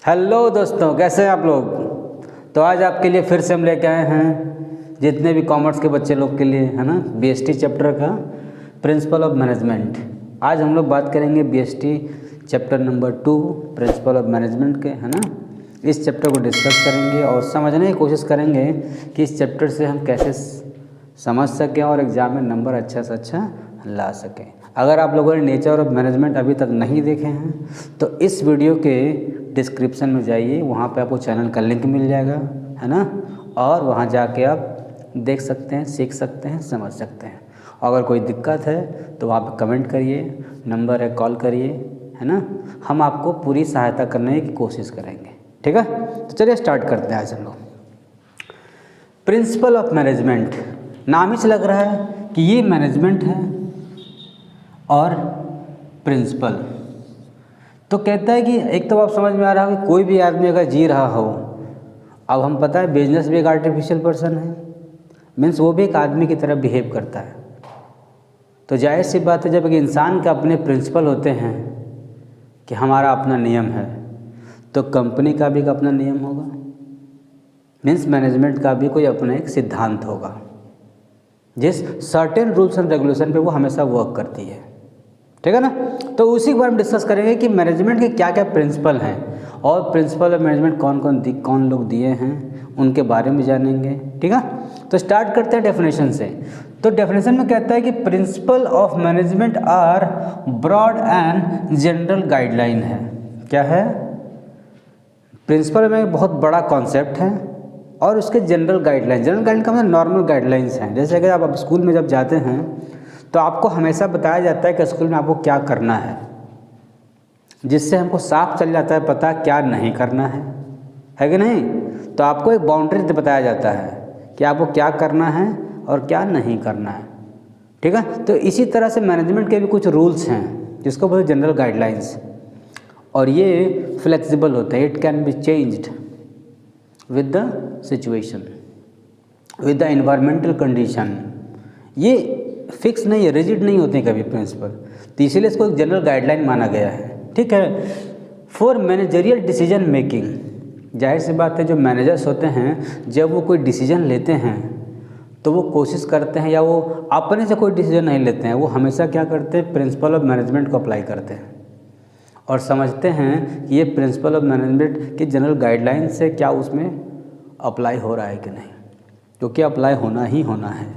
Hello दोस्तों, कैसे हैं आप लोग। तो आज आपके लिए फिर से हम लेके आए हैं जितने भी कॉमर्स के बच्चे लोग के लिए, है ना, बीएसटी चैप्टर का प्रिंसिपल ऑफ मैनेजमेंट। आज हम लोग बात करेंगे BST chapter number 2 principal of management के, है ना। इस चैप्टर को डिस्कस करेंगे और समझने की कोशिश करेंगे कि इस चैप्टर से हम कैसे समझ सकें और एग्ज़ाम में नंबर अच्छा से अच्छा ला सकें। अगर आप लोगों ने नेचर ऑफ मैनेजमेंट अभी तक नहीं देखे हैं तो इस वीडियो के डिस्क्रिप्शन में जाइए, वहाँ पे आपको चैनल का लिंक मिल जाएगा, है ना, और वहाँ जाके आप देख सकते हैं, सीख सकते हैं, समझ सकते हैं। अगर कोई दिक्कत है तो वहाँ पे कमेंट करिए, नंबर है कॉल करिए, है ना। हम आपको पूरी सहायता करने की कोशिश करेंगे, ठीक है। तो चलिए स्टार्ट करते हैं आज हम लोग। प्रिंसिपल ऑफ मैनेजमेंट, नाम ही से लग रहा है कि ये मैनेजमेंट है और प्रिंसिपल। तो कहता है कि एक तो आप समझ में आ रहा है कि कोई भी आदमी अगर जी रहा हो, अब हम पता है बिजनेस भी एक आर्टिफिशियल पर्सन है, मीन्स वो भी एक आदमी की तरह बिहेव करता है। तो जाहिर सी बात है जब एक इंसान के अपने प्रिंसिपल होते हैं कि हमारा अपना नियम है, तो कंपनी का भी एक अपना नियम होगा, मीन्स मैनेजमेंट का भी कोई अपना एक सिद्धांत होगा जिस सर्टेन रूल्स एंड रेगुलेशन पे वो हमेशा वर्क करती है, ठीक है ना। तो उसी के बारे में डिस्कस करेंगे कि मैनेजमेंट के क्या क्या प्रिंसिपल हैं और प्रिंसिपल ऑफ मैनेजमेंट कौन लोग दिए हैं उनके बारे में जानेंगे, ठीक है। तो स्टार्ट करते हैं डेफिनेशन से। तो डेफिनेशन में कहता है कि principle of management are broad and general guideline है। क्या है? प्रिंसिपल में बहुत बड़ा कॉन्सेप्ट है और उसके जनरल गाइडलाइन का मतलब नॉर्मल गाइडलाइंस हैं। जैसे कि आप स्कूल में जब जाते हैं तो आपको हमेशा बताया जाता है कि स्कूल में आपको क्या करना है, जिससे हमको साफ चल जाता है पता क्या नहीं करना है कि नहीं। तो आपको एक बाउंड्री बताया जाता है कि आपको क्या करना है और क्या नहीं करना है, ठीक है। तो इसी तरह से मैनेजमेंट के भी कुछ रूल्स हैं जिसको बोलते जनरल गाइडलाइंस, और ये फ्लेक्सिबल होते हैं। It can be changed with the situation, with the environmental condition. ये फिक्स नहीं है, रिजिड नहीं होते कभी प्रिंसिपल, तो इसीलिए इसको एक जनरल गाइडलाइन माना गया है, ठीक है। फॉर मैनेजरियल डिसीजन मेकिंग, जाहिर सी बात है जो मैनेजर्स होते हैं जब वो कोई डिसीजन लेते हैं तो वो कोशिश करते हैं, या वो अपने से कोई डिसीजन नहीं लेते हैं, वो हमेशा क्या करते हैं, प्रिंसिपल ऑफ मैनेजमेंट को अप्लाई करते हैं और समझते हैं कि ये प्रिंसिपल ऑफ मैनेजमेंट की जनरल गाइडलाइन से क्या उसमें अप्लाई हो रहा है कि नहीं, क्योंकि अप्लाई होना ही होना है।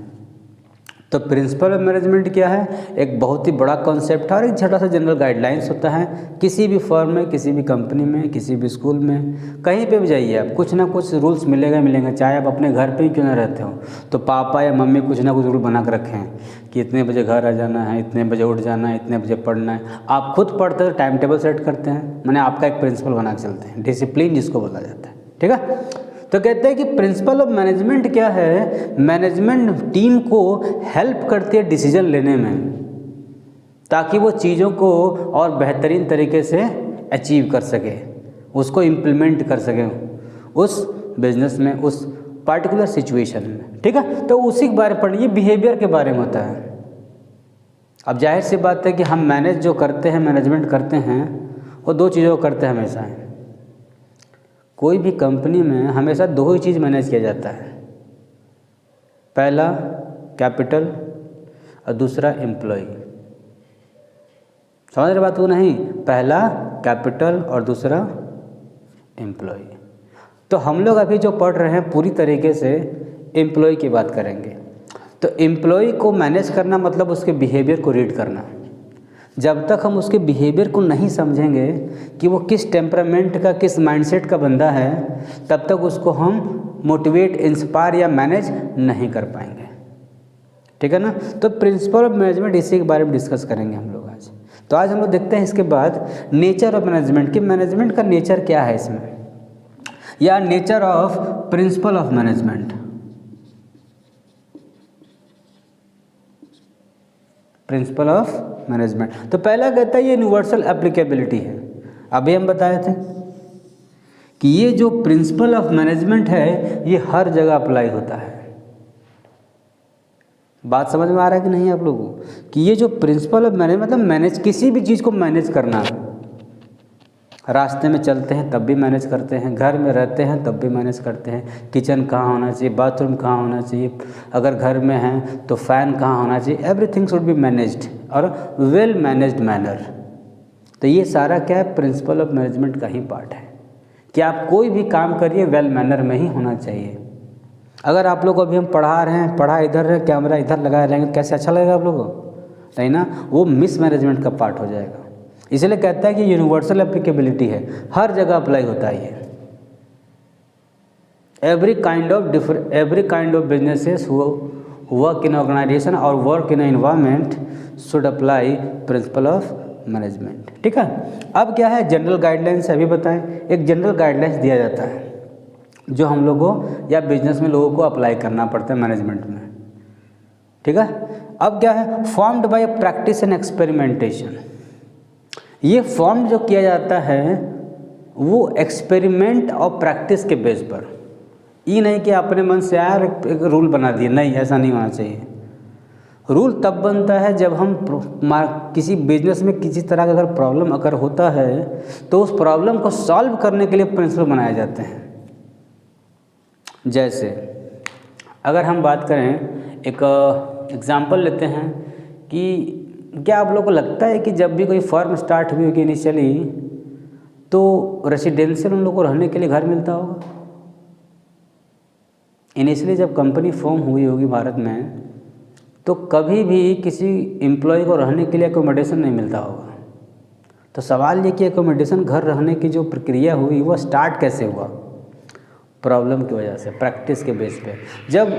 तो प्रिंसिपल ऑफ मैनेजमेंट क्या है, एक बहुत ही बड़ा कॉन्सेप्ट है और एक छोटा सा जनरल गाइडलाइंस होता है। किसी भी फर्म में, किसी भी कंपनी में, किसी भी स्कूल में, कहीं पे भी जाइए आप, कुछ ना कुछ रूल्स मिलेंगे। चाहे आप अपने घर पे ही क्यों ना रहते हो, तो पापा या मम्मी कुछ ना कुछ रूल बना कर रखे हैं कि इतने बजे घर आ जाना है, इतने बजे उठ जाना है, इतने बजे पढ़ना है। आप खुद पढ़ते हो, टाइम टेबल सेट करते हैं, मैंने आपका एक प्रिंसिपल बना के चलते हैं, डिसिप्लिन जिसको बोला जाता है, ठीक है। तो कहते हैं कि प्रिंसिपल ऑफ मैनेजमेंट क्या है, मैनेजमेंट टीम को हेल्प करती है डिसीजन लेने में, ताकि वो चीज़ों को और बेहतरीन तरीके से अचीव कर सके, उसको इम्प्लीमेंट कर सके उस बिजनेस में, उस पार्टिकुलर सिचुएशन में, ठीक है। तो उसी के बारे में पढ़िए, बिहेवियर के बारे में होता है। अब जाहिर सी बात है कि हम मैनेज जो करते हैं, मैनेजमेंट करते हैं, वो दो चीज़ों को करते हैं हमेशा। कोई भी कंपनी में हमेशा दो ही चीज़ मैनेज किया जाता है, पहला कैपिटल और दूसरा एम्प्लॉय। समझ रहे बात को नहीं, पहला कैपिटल और दूसरा एम्प्लॉय। तो हम लोग अभी जो पढ़ रहे हैं पूरी तरीके से एम्प्लॉय की बात करेंगे। तो एम्प्लॉय को मैनेज करना मतलब उसके बिहेवियर को रीड करना। जब तक हम उसके बिहेवियर को नहीं समझेंगे कि वो किस टेम्परामेंट का, किस माइंडसेट का बंदा है, तब तक उसको हम मोटिवेट, इंस्पायर या मैनेज नहीं कर पाएंगे, ठीक है ना। तो प्रिंसिपल ऑफ मैनेजमेंट इसी के बारे में डिस्कस करेंगे हम लोग आज। तो आज हम लोग देखते हैं इसके बाद नेचर ऑफ मैनेजमेंट, कि मैनेजमेंट का नेचर क्या है इसमें, या nature of principle of management. Principal of management, तो पहला कहता है ये यूनिवर्सल एप्लीकेबिलिटी है। अभी हम बताए थे कि ये जो प्रिंसिपल ऑफ मैनेजमेंट है ये हर जगह अप्लाई होता है। बात समझ में आ रहा है कि नहीं आप लोगों को, कि ये जो प्रिंसिपल ऑफ मैनेजमेंट मतलब मैनेज, किसी भी चीज़ को मैनेज करना, रास्ते में चलते हैं तब भी मैनेज करते हैं, घर में रहते हैं तब भी मैनेज करते हैं, किचन कहाँ होना चाहिए, बाथरूम कहाँ होना चाहिए, अगर घर में हैं तो फ़ैन कहाँ होना चाहिए, एवरीथिंग शुड बी मैनेज्ड और वेल मैनेज्ड मैनर। तो ये सारा क्या है, प्रिंसिपल ऑफ मैनेजमेंट का ही पार्ट है कि आप कोई भी काम करिए वेल मैनर में ही होना चाहिए। अगर आप लोग को अभी हम पढ़ा रहे हैं, पढ़ा इधर है, कैमरा इधर लगाए रहेंगे तो कैसे अच्छा लगेगा आप लोगों को, नहीं ना, वो मिस मैनेजमेंट का पार्ट हो जाएगा। इसलिए कहता है कि यूनिवर्सल एप्लीकेबिलिटी है, हर जगह अप्लाई होता है ये। Every kind of businesses work in organisation और work in environment should apply principle of management. ठीक है, अब क्या है, जनरल गाइडलाइंस अभी बताएं। एक जनरल गाइडलाइंस दिया जाता है जो हम लोगों या बिजनेस में लोगों को अप्लाई करना पड़ता है मैनेजमेंट में। ठीक है, अब क्या है, formed by practice and experimentation. ये फॉर्म जो किया जाता है वो एक्सपेरिमेंट और प्रैक्टिस के बेस पर, ये नहीं कि अपने मन से आया एक रूल बना दिए, नहीं, ऐसा नहीं होना चाहिए। रूल तब बनता है जब हम किसी बिजनेस में किसी तरह का अगर प्रॉब्लम अगर होता है तो उस प्रॉब्लम को सॉल्व करने के लिए प्रिंसिपल बनाए जाते हैं। जैसे अगर हम बात करें, एक एग्जांपल लेते हैं कि क्या आप लोगों को लगता है कि जब भी कोई फर्म स्टार्ट हुई होगी इनिशियली तो रेसिडेंशियल उन लोगों को रहने के लिए घर मिलता होगा? इनिशियली जब कंपनी फॉर्म हुई होगी भारत में तो कभी भी किसी एम्प्लॉय को रहने के लिए एकोमोडेशन नहीं मिलता होगा। तो सवाल ये कि एकोमोडेशन, घर रहने की जो प्रक्रिया हुई वो स्टार्ट कैसे हुआ? प्रॉब्लम की वजह से, प्रैक्टिस के बेस पे। जब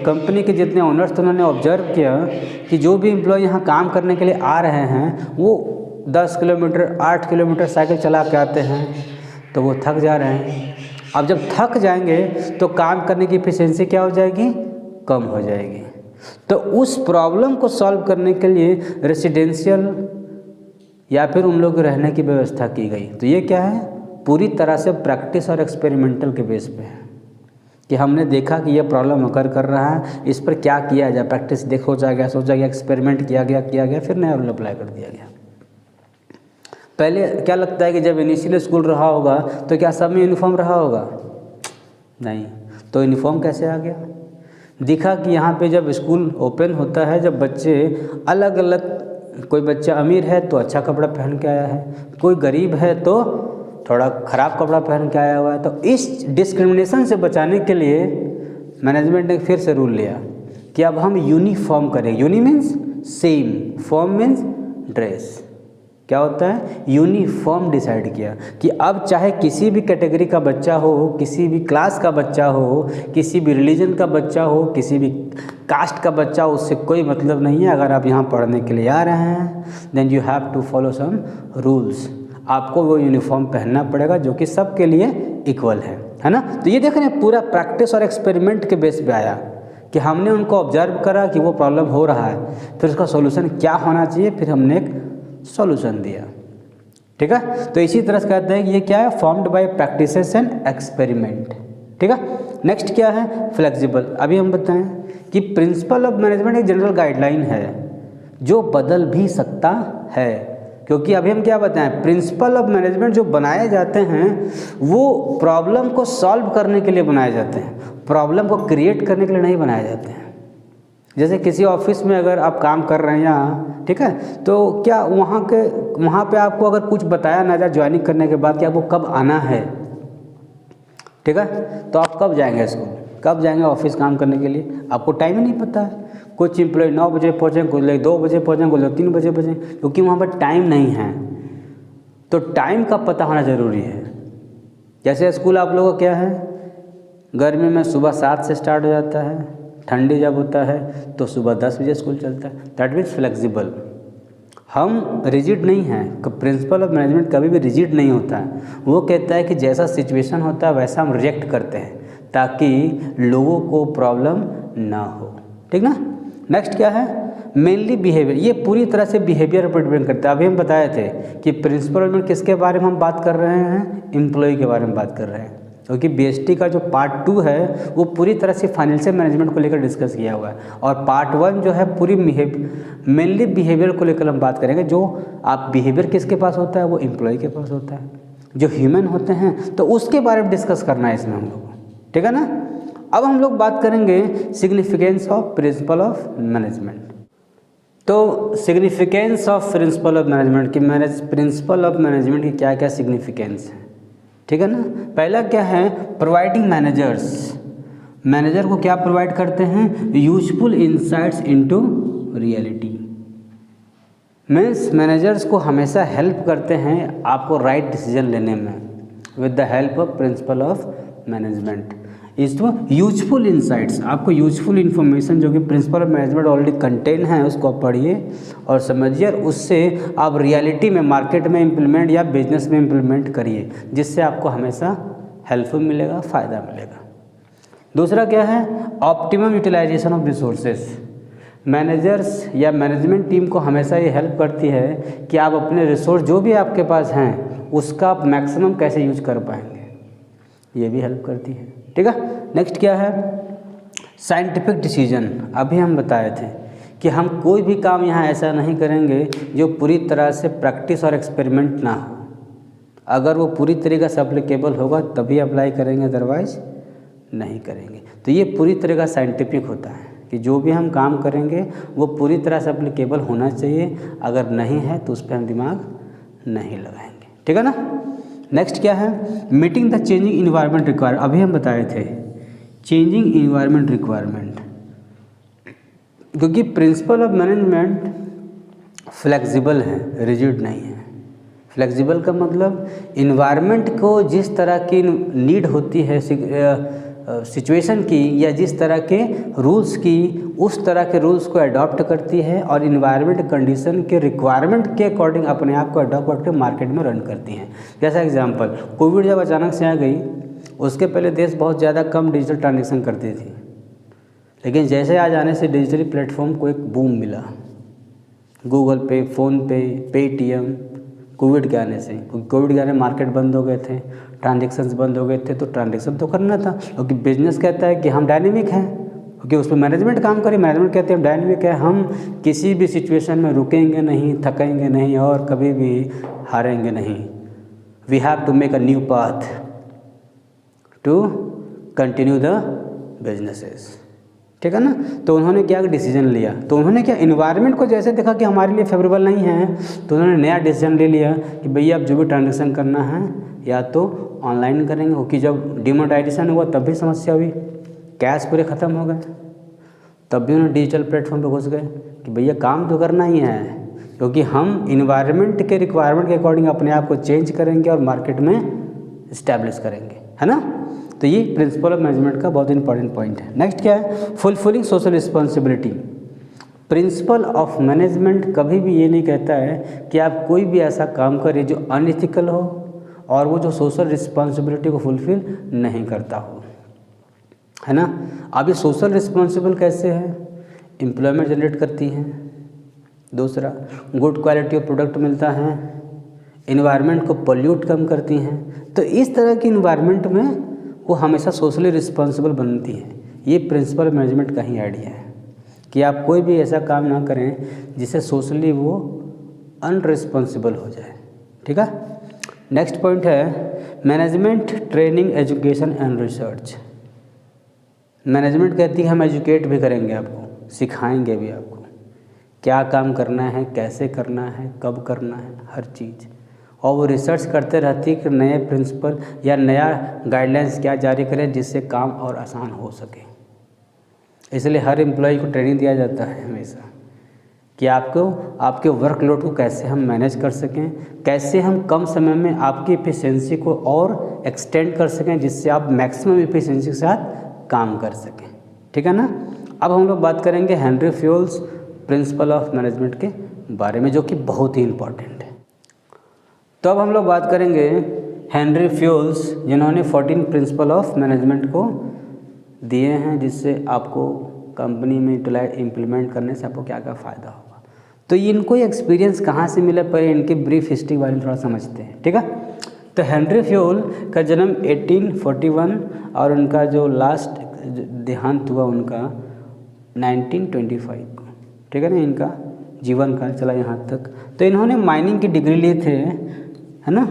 कंपनी के जितने ओनर्स थे उन्होंने ऑब्जर्व किया कि जो भी एम्प्लॉय यहाँ काम करने के लिए आ रहे हैं वो 10 किलोमीटर 8 किलोमीटर साइकिल चला के आते हैं तो वो थक जा रहे हैं। अब जब थक जाएंगे तो काम करने की एफिशिएंसी क्या हो जाएगी? कम हो जाएगी। तो उस प्रॉब्लम को सॉल्व करने के लिए रेसिडेंशियल या फिर उन लोग रहने की व्यवस्था की गई। तो ये क्या है, पूरी तरह से प्रैक्टिस और एक्सपेरिमेंटल के बेस पे है कि हमने देखा कि ये प्रॉब्लम अकर कर रहा है, इस पर क्या किया जाए। प्रैक्टिस देखो जाएगा, सोचा गया, एक्सपेरिमेंट किया गया, फिर नया रूल अप्लाई कर दिया गया। पहले क्या लगता है कि जब इनिशियल स्कूल रहा होगा तो क्या सब में यूनिफॉर्म रहा होगा? नहीं। तो यूनिफॉर्म कैसे आ गया? दिखा कि यहाँ पे जब स्कूल ओपन होता है, जब बच्चे अलग अलग, कोई बच्चा अमीर है तो अच्छा कपड़ा पहन के आया है, कोई गरीब है तो थोड़ा ख़राब कपड़ा पहन के आया हुआ है। तो इस डिस्क्रिमिनेशन से बचाने के लिए मैनेजमेंट ने फिर से रूल लिया कि अब हम यूनिफॉर्म करें। Uni means same, form means dress. क्या होता है? यूनिफॉर्म डिसाइड किया कि अब चाहे किसी भी कैटेगरी का बच्चा हो, किसी भी क्लास का बच्चा हो, किसी भी रिलीजन का बच्चा हो, किसी भी कास्ट का बच्चा हो, उससे कोई मतलब नहीं है। अगर आप यहाँ पढ़ने के लिए आ रहे हैं then you have to follow some rules. आपको वो यूनिफॉर्म पहनना पड़ेगा जो कि सबके लिए इक्वल है ना। तो ये देख रहे हैं, पूरा प्रैक्टिस और एक्सपेरिमेंट के बेस पे आया कि हमने उनको ऑब्जर्व करा कि वो प्रॉब्लम हो रहा है, फिर उसका सॉल्यूशन क्या होना चाहिए, फिर हमने एक सॉल्यूशन दिया। ठीक है, तो इसी तरह से कहते हैं कि ये क्या है, formed by practices and experiment. ठीक है, नेक्स्ट क्या है, फ्लेक्सिबल। अभी हम बताएं कि प्रिंसिपल ऑफ मैनेजमेंट एक जनरल गाइडलाइन है जो बदल भी सकता है। क्योंकि अभी हम क्या बताएं, प्रिंसिपल ऑफ मैनेजमेंट जो बनाए जाते हैं वो प्रॉब्लम को सॉल्व करने के लिए बनाए जाते हैं, प्रॉब्लम को क्रिएट करने के लिए नहीं बनाए जाते हैं। जैसे किसी ऑफिस में अगर आप काम कर रहे हैं यहाँ, ठीक है, तो क्या वहाँ पे आपको अगर कुछ बताया ना जाए ज्वाइनिंग करने के बाद कि आपको कब आना है, ठीक है, तो आप कब जाएंगे स्कूल, कब जाएंगे ऑफिस काम करने के लिए? आपको टाइम ही नहीं पता है। कुछ एम्प्लॉय 9 बजे पहुँचेंगे, कुछ लोग 2 बजे पहुँचेंगे, कुछ लोग 3 बजे पहुँचेंगे, क्योंकि वहाँ पर टाइम नहीं है। तो टाइम का पता होना ज़रूरी है। जैसे स्कूल आप लोगों का क्या है, गर्मी में सुबह 7 से स्टार्ट हो जाता है, ठंडी जब होता है तो सुबह 10 बजे स्कूल चलता है। That means flexible. हम रिजिड नहीं हैं। प्रिंसिपल ऑफ मैनेजमेंट कभी भी रिजिड नहीं होता है। वो कहता है कि जैसा सिचुएशन होता है वैसा हम रिएक्ट करते हैं ताकि लोगों को प्रॉब्लम ना हो। ठीक ना। नेक्स्ट क्या है, मेनली बिहेवियर। ये पूरी तरह से बिहेवियर पर डिपेंड करता है। अभी हम बताए थे कि प्रिंसिपल में किसके बारे में हम बात कर रहे हैं, एम्प्लॉय के बारे में बात कर रहे हैं। क्योंकि BST का जो पार्ट 2 है वो पूरी तरह से फाइनेंशियल मैनेजमेंट को लेकर डिस्कस किया हुआ है, और पार्ट 1 जो है पूरी मेनली बिहेवियर को लेकर हम बात करेंगे। जो आप बिहेवियर किसके पास होता है, वो एम्प्लॉय के पास होता है, जो ह्यूमन होते हैं, तो उसके बारे में डिस्कस करना है इसमें हम लोग को, ठीक है ना। अब हम लोग बात करेंगे significance of principle of management. तो significance of principle of management की प्रिंसिपल ऑफ मैनेजमेंट की क्या क्या सिग्निफिकेंस है, ठीक है ना। पहला क्या है, प्रोवाइडिंग मैनेजर्स, मैनेजर को क्या प्रोवाइड करते हैं, useful insights into reality. Means managers को हमेशा हेल्प करते हैं आपको राइट डिसीजन लेने में with the help of principle of management. इसको यूजफुल इंसाइट्स, आपको यूजफुल इन्फॉर्मेशन जो कि principle of management already contain है उसको आप पढ़िए और समझिए, और उससे आप रियलिटी में, मार्केट में इम्प्लीमेंट या बिजनेस में इम्प्लीमेंट करिए, जिससे आपको हमेशा हेल्पफुल मिलेगा, फ़ायदा मिलेगा। दूसरा क्या है, optimum utilisation of resources. Managers या मैनेजमेंट टीम को हमेशा ये हेल्प करती है कि आप अपने रिसोर्स जो भी आपके पास हैं उसका आप मैक्सिमम कैसे यूज कर पाएंगे, ये भी हेल्प करती है, ठीक है। नेक्स्ट क्या है, साइंटिफिक डिसीजन। अभी हम बताए थे कि हम कोई भी काम यहाँ ऐसा नहीं करेंगे जो पूरी तरह से प्रैक्टिस और एक्सपेरिमेंट ना हो। अगर वो पूरी तरीक़ा से अप्लीकेबल होगा तभी अप्लाई करेंगे, अदरवाइज नहीं करेंगे। तो ये पूरी तरह का साइंटिफिक होता है कि जो भी हम काम करेंगे वो पूरी तरह से अप्लीकेबल होना चाहिए, अगर नहीं है तो उस पर हम दिमाग नहीं लगाएंगे, ठीक है ना। नेक्स्ट क्या है, meeting the changing environment requirement. अभी हम बताए थे चेंजिंग इन्वायरमेंट रिक्वायरमेंट, क्योंकि प्रिंसिपल ऑफ मैनेजमेंट फ्लेक्सिबल है, रिजिड नहीं है। फ्लेक्सिबल का मतलब इन्वायरमेंट को जिस तरह की नीड होती है सिचुएशन की या जिस तरह के रूल्स की, उस तरह के रूल्स को अडॉप्ट करती है और इन्वायरमेंट कंडीशन के रिक्वायरमेंट के अकॉर्डिंग अपने आप को अडॉप्ट करके मार्केट में रन करती हैं। जैसा एग्जांपल, कोविड जब अचानक से आ गई, उसके पहले देश बहुत ज़्यादा कम डिजिटल ट्रांजेक्शन करती थी, लेकिन जैसे आज आने से डिजिटली प्लेटफॉर्म को एक बूम मिला, गूगल पे, फ़ोनपे, पेटीएम, कोविड के आने से, क्योंकि कोविड के आने मार्केट बंद हो गए थे, ट्रांजेक्शन्स बंद हो गए थे, तो ट्रांजेक्शन तो करना था, क्योंकि बिजनेस कहता है कि हम डायनेमिक हैं, क्योंकि उस पर मैनेजमेंट काम करे। मैनेजमेंट कहते हैं हम डायनेमिक है, हम किसी भी सिचुएशन में रुकेंगे नहीं, थकेंगे नहीं और कभी भी हारेंगे नहीं। We have to make a new path to continue the businesses, ठीक है ना। तो उन्होंने क्या डिसीजन लिया, तो उन्होंने क्या इन्वायरमेंट को जैसे देखा कि हमारे लिए फेवरेबल नहीं है, तो उन्होंने नया डिसीजन ले लिया कि भैया अब जो भी ट्रांजेक्शन करना है या तो ऑनलाइन करेंगे, क्योंकि जब डिमोनेटाइजेशन हुआ तब भी समस्या हुई, कैश पूरे ख़त्म हो गए, तब भी उन्होंने डिजिटल प्लेटफॉर्म पे घुस गए कि भैया काम तो करना ही है, क्योंकि हम इन्वायरमेंट के रिक्वायरमेंट के अकॉर्डिंग अपने आप को चेंज करेंगे और मार्केट में इस्टेब्लिश करेंगे, है ना। तो ये प्रिंसिपल ऑफ मैनेजमेंट का बहुत इंपॉर्टेंट पॉइंट है। नेक्स्ट क्या है, fulfilling social responsibility. Principal of management कभी भी ये नहीं कहता है कि आप कोई भी ऐसा काम करें जो अनएथिकल हो और वो जो सोशल रिस्पॉन्सिबिलिटी को फुलफिल नहीं करता हो, है ना। अब ये सोशल रिस्पॉन्सिबल कैसे है, एम्प्लॉयमेंट जनरेट करती हैं, दूसरा गुड क्वालिटी ऑफ प्रोडक्ट मिलता है, इन्वायरमेंट को पोल्यूट कम करती हैं। तो इस तरह की इन्वायरमेंट में वो हमेशा सोशली रिस्पॉन्सिबल बनती हैं। ये प्रिंसिपल मैनेजमेंट का ही आइडिया है कि आप कोई भी ऐसा काम ना करें जिससे सोशली वो अनरिस्पॉन्सिबल हो जाए, ठीक है। नेक्स्ट पॉइंट है management training education and research. Management कहती है हम एजुकेट भी करेंगे, आपको सिखाएंगे भी आपको क्या काम करना है, कैसे करना है, कब करना है, हर चीज़। और वो रिसर्च करते रहती है कि नए प्रिंसिपल या नया गाइडलाइंस क्या जारी करें जिससे काम और आसान हो सके। इसलिए हर एम्प्लॉय को ट्रेनिंग दिया जाता है हमेशा कि आपके वर्कलोड को कैसे हम मैनेज कर सकें, कैसे हम कम समय में आपकी एफिशिएंसी को और एक्सटेंड कर सकें जिससे आप मैक्सिमम एफिशिएंसी के साथ काम कर सकें, ठीक है ना। अब हम लोग बात करेंगे Henry fuels principal of management के बारे में, जो कि बहुत ही इम्पॉर्टेंट है। तो अब हम लोग बात करेंगे हेनरी फ्यूल्स, जिन्होंने 14 प्रिंसिपल ऑफ मैनेजमेंट को दिए हैं, जिससे आपको कंपनी में इम्प्लीमेंट करने से आपको क्या क्या फ़ायदा होगा। तो इनको एक्सपीरियंस कहाँ से मिला, पहले इनके ब्रीफ हिस्ट्री बारे में थोड़ा समझते हैं, ठीक है। तो हेनरी फ्यूल का जन्म 1841 और उनका जो लास्ट देहांत हुआ उनका 1925 को, ठीक है ना। इनका जीवन काल चला यहाँ तक। तो इन्होंने माइनिंग की डिग्री लिए थे, है ना।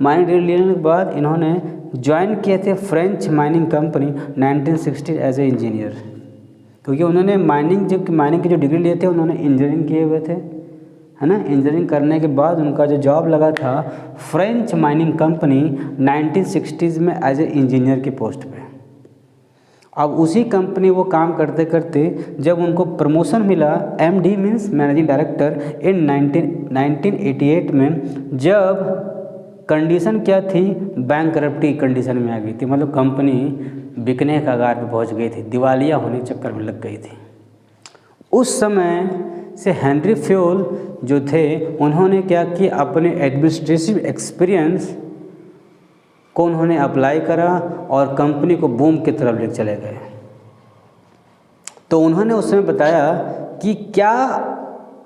माइनिंग डिग्री लेने के बाद इन्होंने ज्वाइन किए थे French mining company 1960 as a engineer, क्योंकि उन्होंने माइनिंग की जो डिग्री लिए थे उन्होंने इंजीनियरिंग किए हुए थे, है ना। इंजीनियरिंग करने के बाद उनका जो जॉब लगा था फ्रेंच माइनिंग कंपनी 1960s में एज ए इंजीनियर की पोस्ट पे। अब उसी कंपनी वो काम करते करते जब उनको प्रमोशन मिला MD means managing director in 1988 में, जब कंडीशन क्या थी, बैंकरप्टी कंडीशन में आ गई थी, मतलब कंपनी बिकने के कगार पे पहुंच गई थी, दिवालिया होने के चक्कर में लग गई थी। उस समय से हेनरी फ्यूल जो थे उन्होंने क्या किया, अपने एडमिनिस्ट्रेटिव एक्सपीरियंस को उन्होंने अप्लाई करा और कंपनी को बूम की तरफ ले चले गए। तो उन्होंने उस समय बताया कि क्या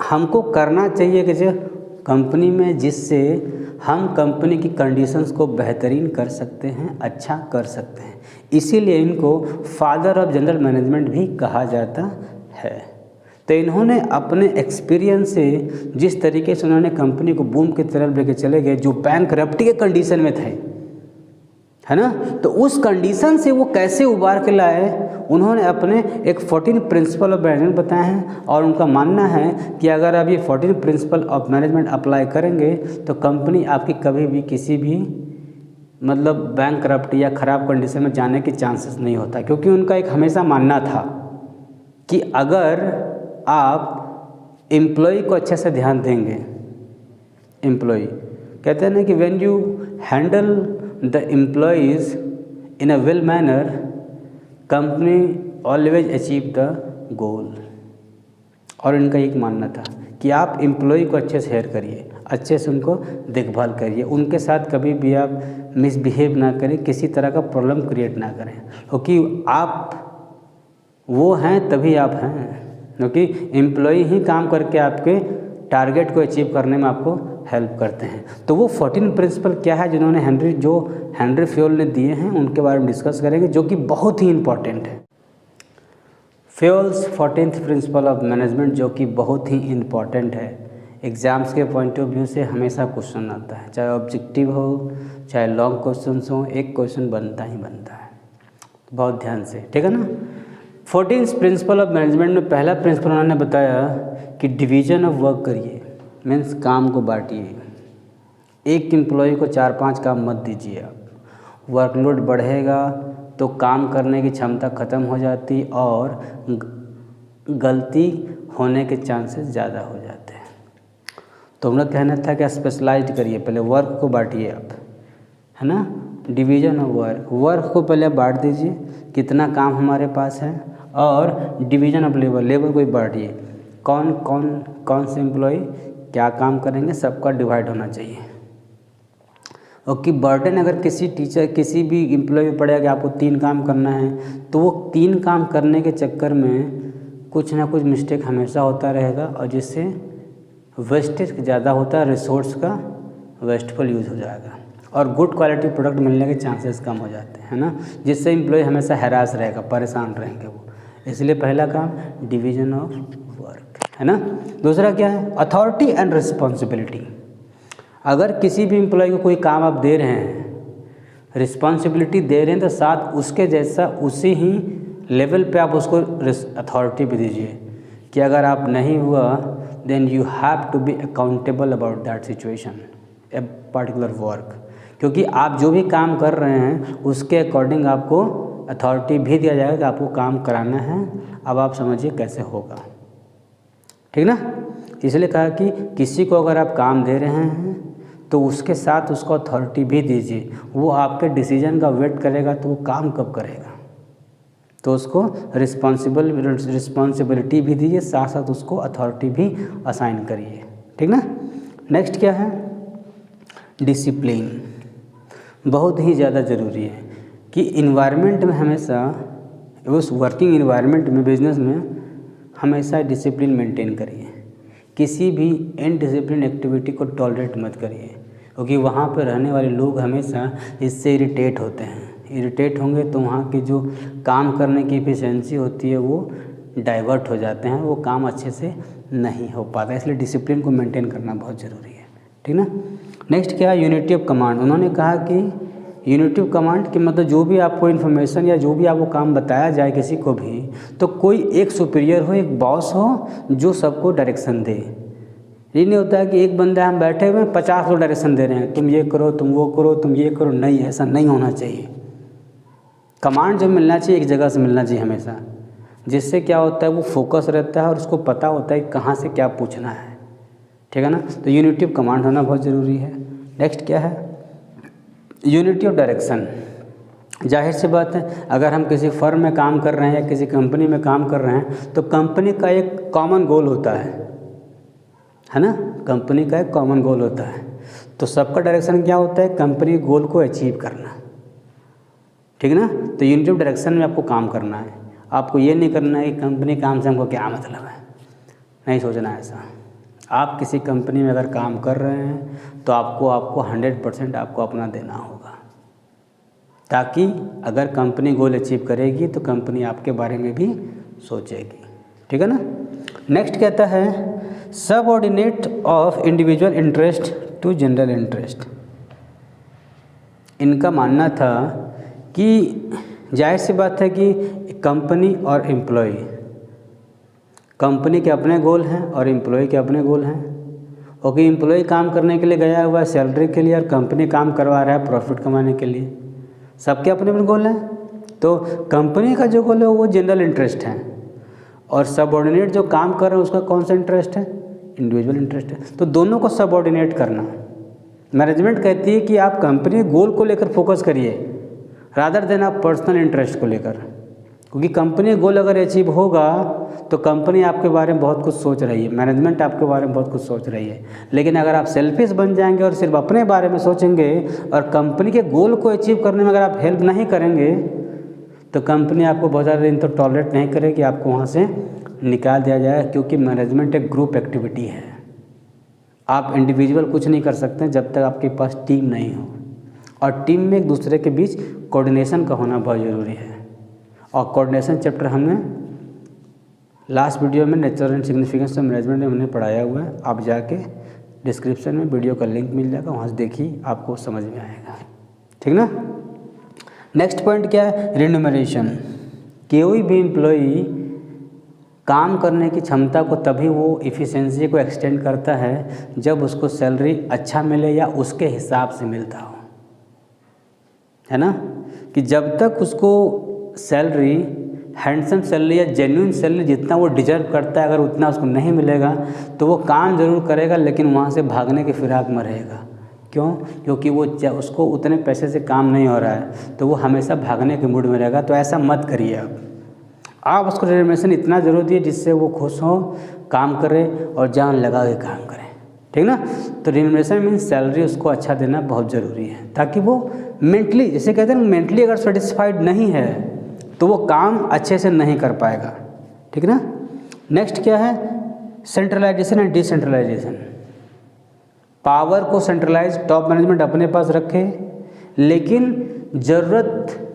हमको करना चाहिए कि कंपनी में, जिससे हम कंपनी की कंडीशंस को बेहतरीन कर सकते हैं, अच्छा कर सकते हैं। इसीलिए इनको फादर ऑफ जनरल मैनेजमेंट भी कहा जाता है। तो इन्होंने अपने एक्सपीरियंस से जिस तरीके से उन्होंने कंपनी को बूम की तरफ लेके चले गए, जो बैंकरप्टी के कंडीशन में थे, है ना, तो उस कंडीशन से वो कैसे उबार के लाए, उन्होंने अपने एक 14 प्रिंसिपल ऑफ मैनेजमेंट बताए हैं। और उनका मानना है कि अगर आप ये 14 प्रिंसिपल ऑफ मैनेजमेंट अप्लाई करेंगे तो कंपनी आपकी कभी भी किसी भी मतलब बैंकरप्ट या ख़राब कंडीशन में जाने की चांसेस नहीं होता। क्योंकि उनका एक हमेशा मानना था कि अगर आप एम्प्लॉय को अच्छे से ध्यान देंगे, एम्प्लॉय कहते हैं ना कि when you handle the employees in a well manner, company always achieve the goal. और इनका एक मानना था कि आप एम्प्लॉय को अच्छे से हेयर करिए, अच्छे से उनको देखभाल करिए, उनके साथ कभी भी आप मिसबिहेव ना करें, किसी तरह का प्रॉब्लम क्रिएट ना करें, क्योंकि आप वो हैं तभी आप हैं, क्योंकि एम्प्लॉय ही काम करके आपके टारगेट को अचीव करने में आपको हेल्प करते हैं। तो वो 14 प्रिंसिपल क्या है जिन्होंने हेनरी फ्यूल ने दिए हैं, उनके बारे में डिस्कस करेंगे, जो कि बहुत ही इम्पॉर्टेंट है। Fuels 14th principal of management, जो कि बहुत ही इम्पॉर्टेंट है, एग्ज़ाम्स के पॉइंट ऑफ व्यू से हमेशा क्वेश्चन आता है, चाहे ऑब्जेक्टिव हो चाहे लॉन्ग क्वेश्चन हो, एक क्वेश्चन बनता ही बनता है। बहुत ध्यान से, ठीक है ना। 14th प्रिंसिपल ऑफ मैनेजमेंट में पहला प्रिंसिपल उन्होंने बताया कि डिवीज़न ऑफ वर्क करिए, मीन्स काम को बांटिए। एक एम्प्लॉय को 4-5 काम मत दीजिए आप, वर्कलोड बढ़ेगा तो काम करने की क्षमता ख़त्म हो जाती और गलती होने के चांसेस ज़्यादा हो जाते हैं। तो हम लोग कहना था कि स्पेशलाइज्ड करिए, पहले वर्क को बांटिए आप, है ना। डिवीज़न ऑफ वर्क को पहले बांट दीजिए, कितना काम हमारे पास है, और डिवीज़न ऑफ लेबर को भी बांटिए, कौन से एम्प्लॉय क्या काम करेंगे, सबका डिवाइड होना चाहिए। और कि बर्डन अगर किसी भी एम्प्लॉय पे पड़ेगा कि आपको 3 काम करना है, तो वो 3 काम करने के चक्कर में कुछ ना कुछ मिस्टेक हमेशा होता रहेगा, और जिससे वेस्टेज ज़्यादा होता है, रिसोर्स का वेस्टफुल यूज़ हो जाएगा और गुड क्वालिटी प्रोडक्ट मिलने के चांसेस कम हो जाते हैं, है ना। जिससे एम्प्लॉय हमेशा हैरास रहेगा, परेशान रहेंगे वो। इसलिए पहला काम डिवीज़न ऑफ वर्क, है ना। दूसरा क्या है, अथॉरिटी एंड रिस्पॉन्सिबिलिटी। अगर किसी भी एम्प्लॉय को कोई काम आप दे रहे हैं, रिस्पॉन्सिबिलिटी दे रहे हैं, तो साथ उसके जैसा उसी ही लेवल पे आप उसको अथॉरिटी भी दीजिए कि अगर आप नहीं हुआ then you have to be accountable about that situation a particular work. क्योंकि आप जो भी काम कर रहे हैं उसके अकॉर्डिंग आपको अथॉरिटी भी दिया जाएगा कि आपको काम कराना है। अब आप समझिए कैसे होगा, ठीक ना। इसलिए कहा कि किसी को अगर आप काम दे रहे हैं तो उसके साथ उसको अथॉरिटी भी दीजिए। वो आपके डिसीजन का वेट करेगा तो वो काम कब करेगा, तो उसको रिस्पॉन्सिबिलिटी भी दीजिए, साथ साथ उसको अथॉरिटी भी असाइन करिए, ठीक ना। नेक्स्ट क्या है, डिसिप्लिन। बहुत ही ज़्यादा ज़रूरी है कि इन्वायरमेंट में हमेशा, उस वर्किंग इन्वायरमेंट में, बिजनेस में हमेशा डिसिप्लिन मेंटेन करिए। किसी भी इनडिसिप्लिन एक्टिविटी को टॉलरेट मत करिए, क्योंकि वहाँ पर रहने वाले लोग हमेशा इससे इरिटेट होते हैं। इरिटेट होंगे तो वहाँ की जो काम करने की एफिशिएंसी होती है वो डाइवर्ट हो जाते हैं, वो काम अच्छे से नहीं हो पाता, इसलिए डिसिप्लिन को मेंटेन करना बहुत ज़रूरी है, ठीक ना। नेक्स्ट क्या है, यूनिटी ऑफ कमांड। उन्होंने कहा कि यूनिटी ऑफ कमांड कि मतलब जो भी आपको इन्फॉर्मेशन या जो भी आपको काम बताया जाए किसी को भी, तो कोई एक सुपीरियर हो, एक बॉस हो जो सबको डायरेक्शन दे। ये नहीं होता है कि एक बंदा हम बैठे हुए 50 लोग डायरेक्शन दे रहे हैं, तुम ये करो, तुम वो करो, तुम ये करो। नहीं, ऐसा नहीं होना चाहिए। कमांड जो मिलना चाहिए एक जगह से मिलना चाहिए हमेशा, जिससे क्या होता है वो फोकस रहता है और उसको पता होता है कहाँ से क्या पूछना है, ठीक है ना। तो यूनिटी ऑफ कमांड होना बहुत ज़रूरी है। नेक्स्ट क्या है, यूनिटी ऑफ डायरेक्शन। जाहिर सी बात है, अगर हम किसी फर्म में काम कर रहे हैं या किसी कंपनी में काम कर रहे हैं तो कंपनी का एक कॉमन गोल होता है ना। कंपनी का एक कॉमन गोल होता है, तो सबका डायरेक्शन क्या होता है, कंपनी गोल को अचीव करना, ठीक है ना। तो यूनिटी ऑफ डायरेक्शन में आपको काम करना है। आपको ये नहीं करना है कि कंपनी काम से हमको क्या मतलब है, नहीं सोचना है ऐसा। आप किसी कंपनी में अगर काम कर रहे हैं तो आपको 100% आपको अपना देना होगा, ताकि अगर कंपनी गोल अचीव करेगी तो कंपनी आपके बारे में भी सोचेगी, ठीक है ना। नेक्स्ट कहता है subordinate of individual interest to general interest. इनका मानना था कि जाहिर सी बात है कि कंपनी और एम्प्लॉय, कंपनी के अपने गोल हैं और एम्प्लॉय के अपने गोल हैं। ओके, एम्प्लॉय काम करने के लिए गया हुआ है सैलरी के लिए और कंपनी काम करवा रहा है प्रॉफिट कमाने के लिए। सबके अपने अपने गोल हैं। तो कंपनी का जो गोल है वो जनरल इंटरेस्ट है और सबऑर्डिनेट जो काम कर रहे हैं उसका कौन सा इंटरेस्ट है, इंडिविजुअल इंटरेस्ट है। तो दोनों को सबऑर्डिनेट करना। मैनेजमेंट कहती है कि आप कंपनी गोल को लेकर फोकस करिए रादर देन आप पर्सनल इंटरेस्ट को लेकर, क्योंकि कंपनी गोल अगर अचीव होगा तो कंपनी आपके बारे में बहुत कुछ सोच रही है, मैनेजमेंट आपके बारे में बहुत कुछ सोच रही है। लेकिन अगर आप सेल्फिश बन जाएंगे और सिर्फ अपने बारे में सोचेंगे और कंपनी के गोल को अचीव करने में अगर आप हेल्प नहीं करेंगे तो कंपनी आपको बहुत ज़्यादा दिन तो टॉलरेट नहीं करेगी, आपको वहाँ से निकाल दिया जाएगा। क्योंकि मैनेजमेंट एक ग्रुप एक्टिविटी है, आप इंडिविजुअल कुछ नहीं कर सकते जब तक आपके पास टीम नहीं हो, और टीम में एक दूसरे के बीच कोऑर्डिनेशन का होना बहुत ज़रूरी है। और कोऑर्डिनेशन चैप्टर हमने लास्ट वीडियो में nature and significance of management में हमने पढ़ाया हुआ है। आप जाके डिस्क्रिप्शन में वीडियो का लिंक मिल जाएगा, वहाँ से देखिए, आपको समझ में आएगा, ठीक ना। नेक्स्ट पॉइंट क्या है, रिन्यूमरेशन। कोई भी एम्प्लॉई काम करने की क्षमता को तभी वो इफ़िशेंसी को एक्सटेंड करता है जब उसको सैलरी अच्छा मिले या उसके हिसाब से मिलता हो, है ना। कि जब तक उसको सैलरी हैंडसम सैलरी या जेन्युइन सैलरी जितना वो डिजर्व करता है अगर उतना उसको नहीं मिलेगा तो वो काम ज़रूर करेगा लेकिन वहाँ से भागने के फिराक में रहेगा। क्यों? क्योंकि वो उसको उतने पैसे से काम नहीं हो रहा है तो वो हमेशा भागने के मूड में रहेगा। तो ऐसा मत करिए आप उसको रिन्यूमरेशन इतना ज़रूर दिए जिससे वो खुश हो, काम करे और जान लगा के काम करे, ठीक ना। तो रिन्यूमरेशन मीन्स सैलरी उसको अच्छा देना बहुत ज़रूरी है ताकि वो मेंटली, जैसे कहते हैं मेंटली अगर सेटिस्फाइड नहीं है तो वो काम अच्छे से नहीं कर पाएगा, ठीक ना। नेक्स्ट क्या है, सेंट्रलाइजेशन एंड डिसेंट्रलाइजेशन। पावर को सेंट्रलाइज टॉप मैनेजमेंट अपने पास रखे लेकिन ज़रूरत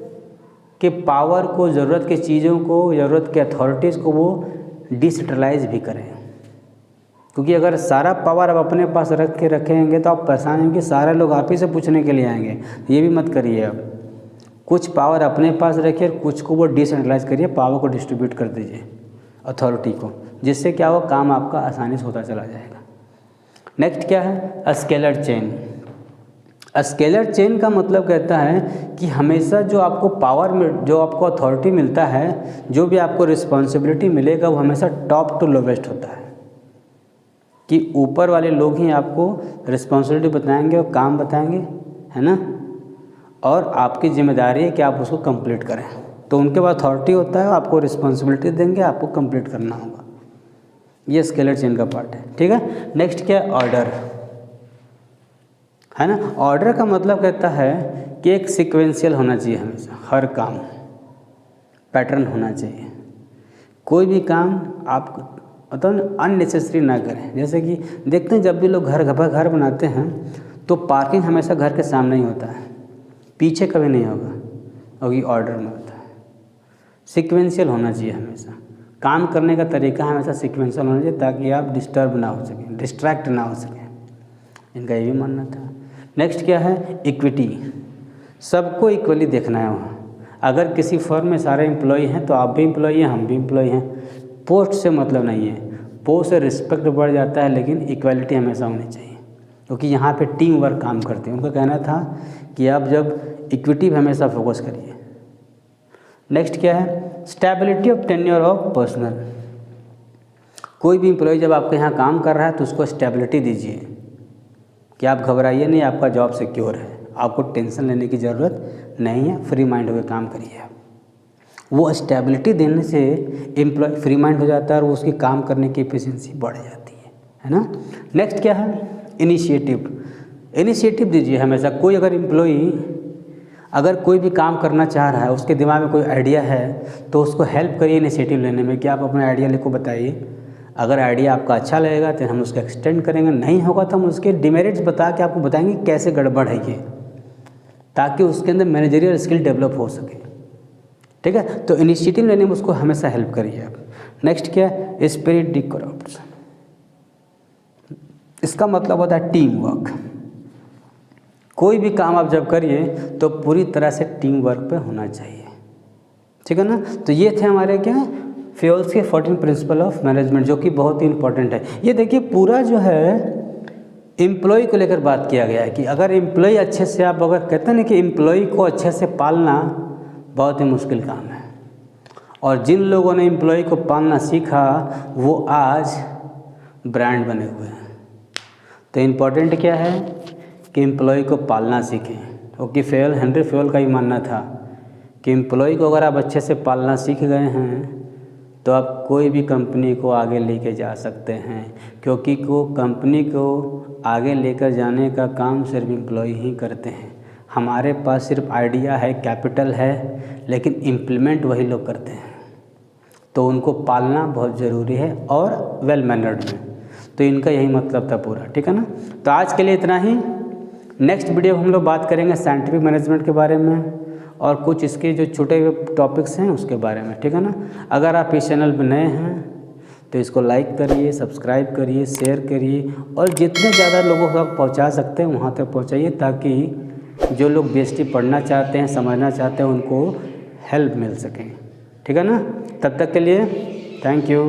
के पावर को, ज़रूरत के चीज़ों को, ज़रूरत के अथॉरिटीज़ को वो डिसेंट्रलाइज भी करें। क्योंकि अगर सारा पावर आप अपने पास रखेंगे तो आप परेशान होंगे, सारे लोग आप ही से पूछने के लिए आएंगे। ये भी मत करिए आप, कुछ पावर अपने पास रखिए और कुछ को वो डिसेंट्रलाइज करिए, पावर को डिस्ट्रीब्यूट कर दीजिए अथॉरिटी को, जिससे क्या हो काम आपका आसानी से होता चला जाएगा। नेक्स्ट क्या है, स्केलर चेन। स्केलर चेन का मतलब कहता है कि हमेशा जो आपको पावर में, जो आपको अथॉरिटी मिलता है, जो भी आपको रिस्पॉन्सिबिलिटी मिलेगा वो हमेशा टॉप टू लोवेस्ट होता है। कि ऊपर वाले लोग ही आपको रिस्पॉन्सिबिलिटी बताएंगे और काम बताएंगे, है ना, और आपकी जिम्मेदारी है कि आप उसको कंप्लीट करें। तो उनके पास अथॉरिटी होता है, आपको रिस्पॉन्सिबिलिटी देंगे, आपको कंप्लीट करना होगा। ये स्केलर चेन का पार्ट है, ठीक है। नेक्स्ट क्या है, ऑर्डर, है ना। ऑर्डर का मतलब कहता है कि एक सीक्वेंशियल होना चाहिए, हमेशा हर काम पैटर्न होना चाहिए। कोई भी काम आप मतलब अननेसेसरी ना करें। जैसे कि देखते हैं जब भी लोग घर बनाते हैं तो पार्किंग हमेशा घर के सामने ही होता है, पीछे कभी नहीं होगा, और ये ऑर्डर में होता है। सीक्वेंशियल होना चाहिए हमेशा, काम करने का तरीका हमेशा सीक्वेंशियल होना चाहिए ताकि आप डिस्टर्ब ना हो सकें, डिस्ट्रैक्ट ना हो सकें, इनका ये भी मानना था। नेक्स्ट क्या है, इक्विटी, सबको इक्वली देखना है वहाँ। अगर किसी फर्म में सारे एम्प्लॉय हैं तो आप भी एम्प्लॉय हैं, हम भी एम्प्लॉय हैं, पोस्ट से मतलब नहीं है, पोस्ट से रिस्पेक्ट बढ़ जाता है, लेकिन इक्वालिटी हमेशा होनी चाहिए क्योंकि यहाँ पे टीम वर्क काम करते हैं। उनका कहना था कि आप जब इक्विटी पे हमेशा फोकस करिए। नेक्स्ट क्या है, stability of tenure of personal, कोई भी एम्प्लॉय जब आपके यहाँ काम कर रहा है तो उसको स्टेबिलिटी दीजिए कि आप घबराइए नहीं, आपका जॉब सिक्योर है, आपको टेंशन लेने की ज़रूरत नहीं है, फ्री माइंड होकर काम करिए आप। वो स्टेबिलिटी देने से एम्प्लॉय फ्री माइंड हो जाता है और उसकी काम करने की एफिशिएंसी बढ़ जाती है ना। नेक्स्ट क्या है, इनिशिएटिव, इनिशिएटिव दीजिए हमेशा। कोई अगर एम्प्लॉय अगर कोई भी काम करना चाह रहा है, उसके दिमाग में कोई आइडिया है तो उसको हेल्प करिए इनिशिएटिव लेने में कि आप अपना आइडिया लेको बताइए। अगर आइडिया आपका अच्छा लगेगा तो हम उसको एक्सटेंड करेंगे, नहीं होगा तो हम उसके डिमेरिट्स बता के आपको बताएंगे कैसे गड़बड़ है ये, ताकि उसके अंदर मैनेजरियल स्किल डेवलप हो सके। ठीक है, तो इनिशिएटिव लेने में उसको हमेशा हेल्प करिए आप। नेक्स्ट क्या है, स्पिरिट दी करप्ट्स, इसका मतलब होता है टीम वर्क। कोई भी काम आप जब करिए तो पूरी तरह से टीम वर्क पे होना चाहिए, ठीक है ना। तो ये थे हमारे क्या फ्यूल्स के 14 प्रिंसिपल ऑफ मैनेजमेंट, जो कि बहुत ही इंपॉर्टेंट है। ये देखिए पूरा जो है एम्प्लॉय को लेकर बात किया गया है कि अगर एम्प्लॉय अच्छे से, आप अगर कहते हैं ना कि एम्प्लॉय को अच्छे से पालना बहुत ही मुश्किल काम है, और जिन लोगों ने एम्प्लॉय को पालना सीखा वो आज ब्रांड बने हुए हैं। तो इम्पॉर्टेंट क्या है कि एम्प्लॉय को पालना सीखें, क्योंकि हेनरी फ्यूल का ही मानना था कि एम्प्लॉय को अगर आप अच्छे से पालना सीख गए हैं तो आप कोई भी कंपनी को आगे लेके जा सकते हैं, क्योंकि कंपनी को आगे लेकर जाने का काम सिर्फ एम्प्लॉय ही करते हैं। हमारे पास सिर्फ आइडिया है, कैपिटल है, लेकिन इम्प्लीमेंट वही लोग करते हैं। तो उनको पालना बहुत ज़रूरी है और वेल मैनर्ड में। तो इनका यही मतलब था पूरा, ठीक है ना। तो आज के लिए इतना ही। नेक्स्ट वीडियो हम लोग बात करेंगे साइंटिफिक मैनेजमेंट के बारे में और कुछ इसके जो छोटे हुए टॉपिक्स हैं उसके बारे में, ठीक है ना। अगर आप इस चैनल पर नए हैं तो इसको लाइक करिए, सब्सक्राइब करिए, शेयर करिए और जितने ज़्यादा लोगों तक पहुंचा सकते हैं वहां तक पहुंचाइए, ताकि जो लोग बीएसटी पढ़ना चाहते हैं, समझना चाहते हैं, उनको हेल्प मिल सके, ठीक है ना। तब तक के लिए थैंक यू।